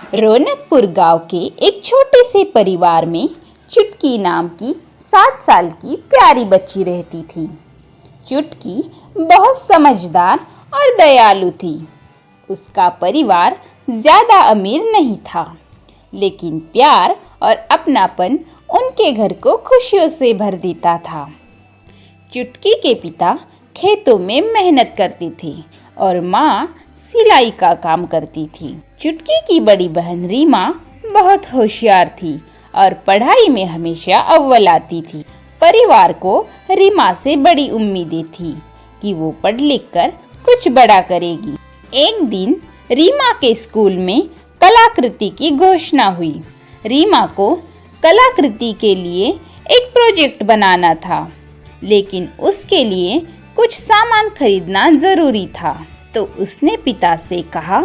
रौनकपुर गांव के एक छोटे से परिवार में चुटकी नाम की 7 साल की प्यारी बच्ची रहती थी। चुटकी बहुत समझदार और दयालु थी। उसका परिवार ज्यादा अमीर नहीं था, लेकिन प्यार और अपनापन उनके घर को खुशियों से भर देता था। चुटकी के पिता खेतों में मेहनत करते थे और माँ सिलाई का काम करती थी। चुटकी की बड़ी बहन रीमा बहुत होशियार थी और पढ़ाई में हमेशा अव्वल आती थी। परिवार को रीमा से बड़ी उम्मीदें थी कि वो पढ़ लिख कर कुछ बड़ा करेगी। एक दिन रीमा के स्कूल में कलाकृति की घोषणा हुई। रीमा को कलाकृति के लिए एक प्रोजेक्ट बनाना था, लेकिन उसके लिए कुछ सामान खरीदना जरूरी था। तो उसने पिता से कहा,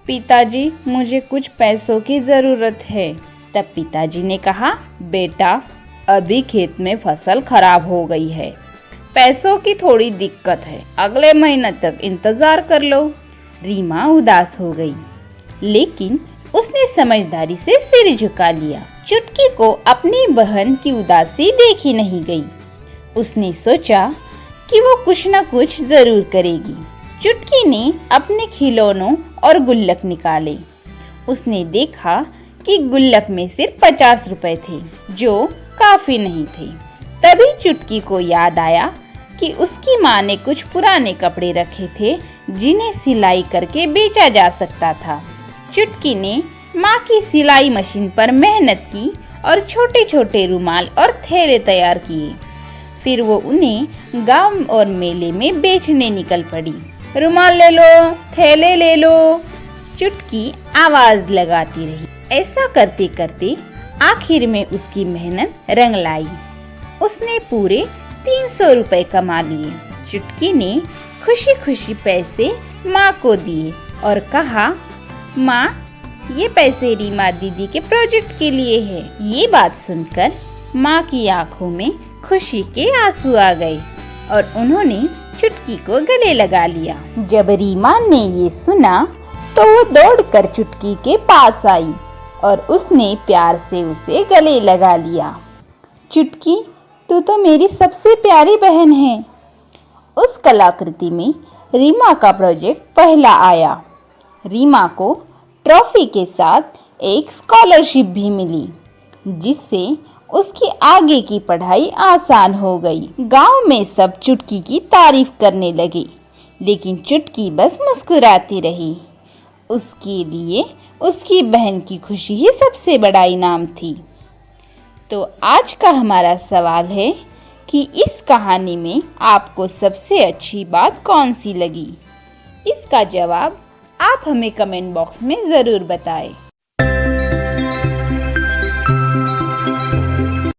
पिताजी मुझे कुछ पैसों की ज़रूरत है। तब पिताजी ने कहा, बेटा अभी खेत में फसल खराब हो गई है, पैसों की थोड़ी दिक्कत है, अगले महीने तक इंतजार कर लो। रीमा उदास हो गई, लेकिन उसने समझदारी से सिर झुका लिया। चुटकी को अपनी बहन की उदासी देखी नहीं गई। उसने सोचा कि वो कुछ न कुछ जरूर करेगी। चुटकी ने अपने खिलौनों और गुल्लक निकाले। उसने देखा कि गुल्लक में सिर्फ 50 रुपए थे, जो काफी नहीं थे। तभी चुटकी को याद आया कि उसकी माँ ने कुछ पुराने कपड़े रखे थे, जिन्हें सिलाई करके बेचा जा सकता था। चुटकी ने माँ की सिलाई मशीन पर मेहनत की और छोटे छोटे रुमाल और थैले तैयार किए। फिर वो उन्हें गांव और मेले में बेचने निकल पड़ी। रुमाल ले लो, थैले ले लो, चुटकी आवाज लगाती रही। ऐसा करते करते आखिर में उसकी मेहनत रंग लाई। उसने पूरे 300 रुपए कमा लिए। चुटकी ने खुशी खुशी पैसे माँ को दिए और कहा, माँ ये पैसे रीमा दीदी के प्रोजेक्ट के लिए है। ये बात सुनकर माँ की आंखों में खुशी के आंसू आ गए और उन्होंने चुटकी को गले लगा लिया। जब रीमा ने ये सुना तो वो दौड़कर चुटकी के पास आई और उसने प्यार से उसे गले लगा लिया। चुटकी, तू तो मेरी सबसे प्यारी बहन है। उस कलाकृति में रीमा का प्रोजेक्ट पहला आया। रीमा को ट्रॉफी के साथ एक स्कॉलरशिप भी मिली, जिससे उसकी आगे की पढ़ाई आसान हो गई। गांव में सब चुटकी की तारीफ करने लगे, लेकिन चुटकी बस मुस्कुराती रही। उसके लिए उसकी बहन की खुशी ही सबसे बड़ा इनाम थी। तो आज का हमारा सवाल है कि इस कहानी में आपको सबसे अच्छी बात कौन सी लगी? इसका जवाब आप हमें कमेंट बॉक्स में ज़रूर बताएं।